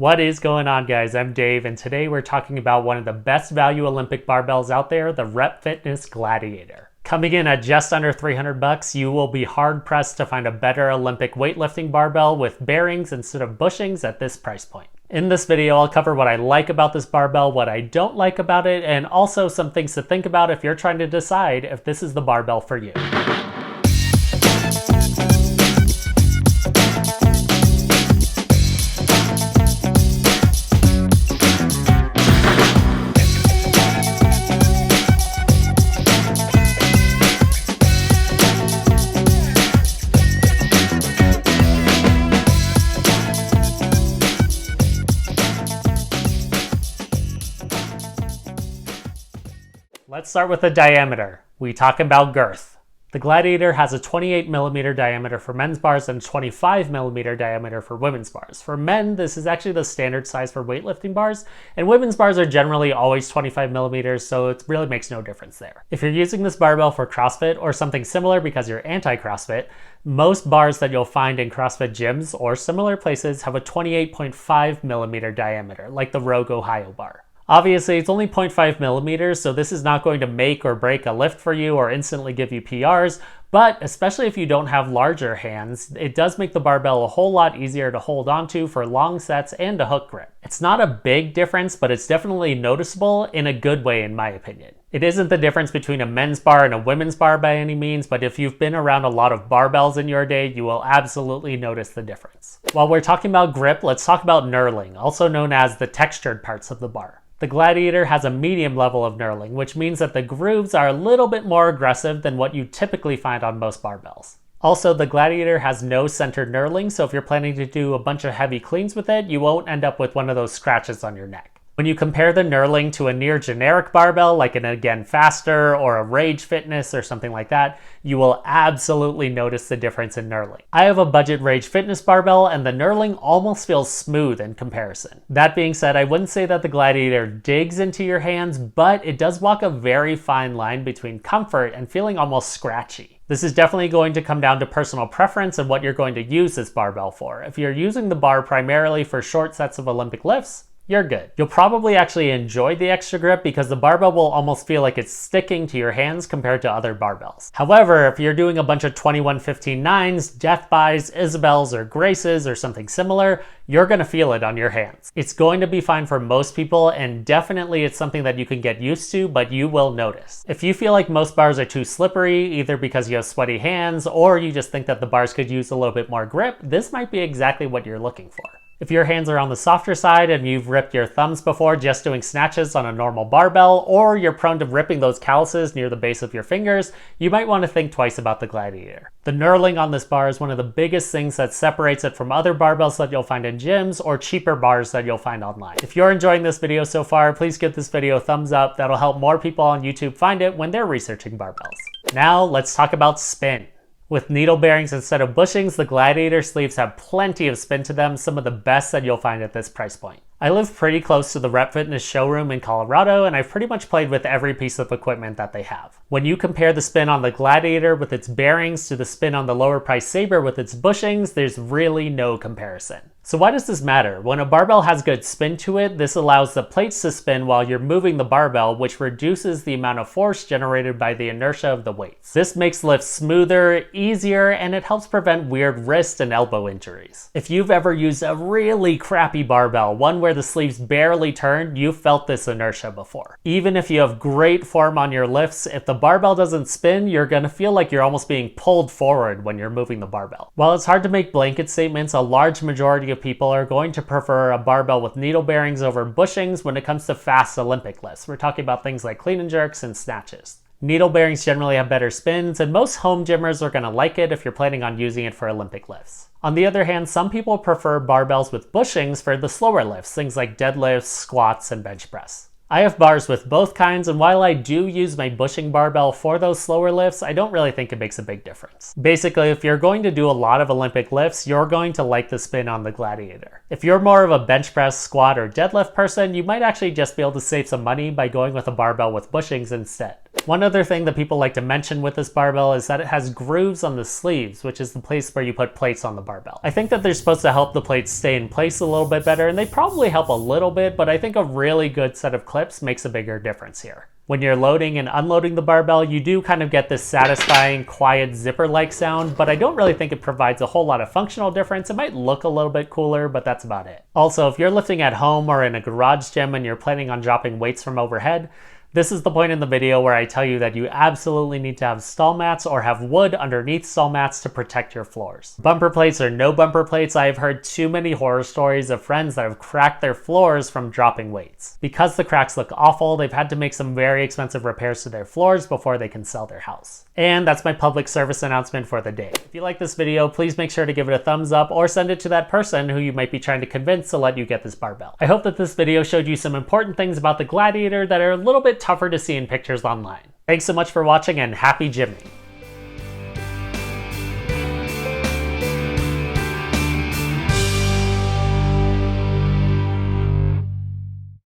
What is going on, guys? I'm Dave, and today we're talking about one of the best value Olympic barbells out there, the Rep Fitness Gladiator. Coming in at just under 300 bucks, you will be hard pressed to find a better Olympic weightlifting barbell with bearings instead of bushings at this price point. In this video, I'll cover what I like about this barbell, what I don't like about it, and also some things to think about if you're trying to decide if this is the barbell for you. Let's start with the diameter. We talk about girth. The Gladiator has a 28mm diameter for men's bars and a 25mm diameter for women's bars. For men, this is actually the standard size for weightlifting bars, and women's bars are generally always 25mm, so it really makes no difference there. If you're using this barbell for CrossFit or something similar because you're anti-CrossFit, most bars that you'll find in CrossFit gyms or similar places have a 28.5mm diameter, like the Rogue Ohio bar. Obviously, it's only 0.5 millimeters, so this is not going to make or break a lift for you or instantly give you PRs, but especially if you don't have larger hands, it does make the barbell a whole lot easier to hold onto for long sets and a hook grip. It's not a big difference, but it's definitely noticeable in a good way in my opinion. It isn't the difference between a men's bar and a women's bar by any means, but if you've been around a lot of barbells in your day, you will absolutely notice the difference. While we're talking about grip, let's talk about knurling, also known as the textured parts of the bar. The Gladiator has a medium level of knurling, which means that the grooves are a little bit more aggressive than what you typically find on most barbells. Also, the Gladiator has no centered knurling, so if you're planning to do a bunch of heavy cleans with it, you won't end up with one of those scratches on your neck. When you compare the knurling to a near generic barbell, like an Again Faster or a Rage Fitness or something like that, you will absolutely notice the difference in knurling. I have a budget Rage Fitness barbell, and the knurling almost feels smooth in comparison. That being said, I wouldn't say that the Gladiator digs into your hands, but it does walk a very fine line between comfort and feeling almost scratchy. This is definitely going to come down to personal preference and what you're going to use this barbell for. If you're using the bar primarily for short sets of Olympic lifts, you're good. You'll probably actually enjoy the extra grip because the barbell will almost feel like it's sticking to your hands compared to other barbells. However, if you're doing a bunch of 21-15-9s, death bys, Isabels, or Graces, or something similar, you're gonna feel it on your hands. It's going to be fine for most people, and definitely it's something that you can get used to, but you will notice. If you feel like most bars are too slippery, either because you have sweaty hands, or you just think that the bars could use a little bit more grip, this might be exactly what you're looking for. If your hands are on the softer side and you've ripped your thumbs before just doing snatches on a normal barbell, or you're prone to ripping those calluses near the base of your fingers, you might want to think twice about the Gladiator. The knurling on this bar is one of the biggest things that separates it from other barbells that you'll find in gyms or cheaper bars that you'll find online. If you're enjoying this video so far, please give this video a thumbs up. That'll help more people on YouTube find it when they're researching barbells. Now let's talk about spin. With needle bearings instead of bushings, the Gladiator sleeves have plenty of spin to them, some of the best that you'll find at this price point. I live pretty close to the Rep Fitness showroom in Colorado, and I've pretty much played with every piece of equipment that they have. When you compare the spin on the Gladiator with its bearings to the spin on the lower price Sabre with its bushings, there's really no comparison. So why does this matter? When a barbell has good spin to it, this allows the plates to spin while you're moving the barbell, which reduces the amount of force generated by the inertia of the weights. This makes lifts smoother, easier, and it helps prevent weird wrist and elbow injuries. If you've ever used a really crappy barbell, one where the sleeves barely turn, you've felt this inertia before. Even if you have great form on your lifts, if the barbell doesn't spin, you're gonna feel like you're almost being pulled forward when you're moving the barbell. While it's hard to make blanket statements, a large majority of people are going to prefer a barbell with needle bearings over bushings when it comes to fast Olympic lifts. We're talking about things like clean and jerks and snatches. Needle bearings generally have better spins, and most home gymmers are going to like it if you're planning on using it for Olympic lifts. On the other hand, some people prefer barbells with bushings for the slower lifts, things like deadlifts, squats, and bench press. I have bars with both kinds, and while I do use my bushing barbell for those slower lifts, I don't really think it makes a big difference. Basically, if you're going to do a lot of Olympic lifts, you're going to like the spin on the Gladiator. If you're more of a bench press, squat, or deadlift person, you might actually just be able to save some money by going with a barbell with bushings instead. One other thing that people like to mention with this barbell is that it has grooves on the sleeves, which is the place where you put plates on the barbell. I think that they're supposed to help the plates stay in place a little bit better, and they probably help a little bit, but I think a really good set of clips makes a bigger difference here. When you're loading and unloading the barbell, you do kind of get this satisfying, quiet zipper-like sound, but I don't really think it provides a whole lot of functional difference. It might look a little bit cooler, but that's about it. Also, if you're lifting at home or in a garage gym and you're planning on dropping weights from overhead, this is the point in the video where I tell you that you absolutely need to have stall mats or have wood underneath stall mats to protect your floors. Bumper plates or no bumper plates, I have heard too many horror stories of friends that have cracked their floors from dropping weights. Because the cracks look awful, they've had to make some very expensive repairs to their floors before they can sell their house. And that's my public service announcement for the day. If you like this video, please make sure to give it a thumbs up or send it to that person who you might be trying to convince to let you get this barbell. I hope that this video showed you some important things about the Gladiator that are a little bit tougher to see in pictures online. Thanks so much for watching and happy gymming!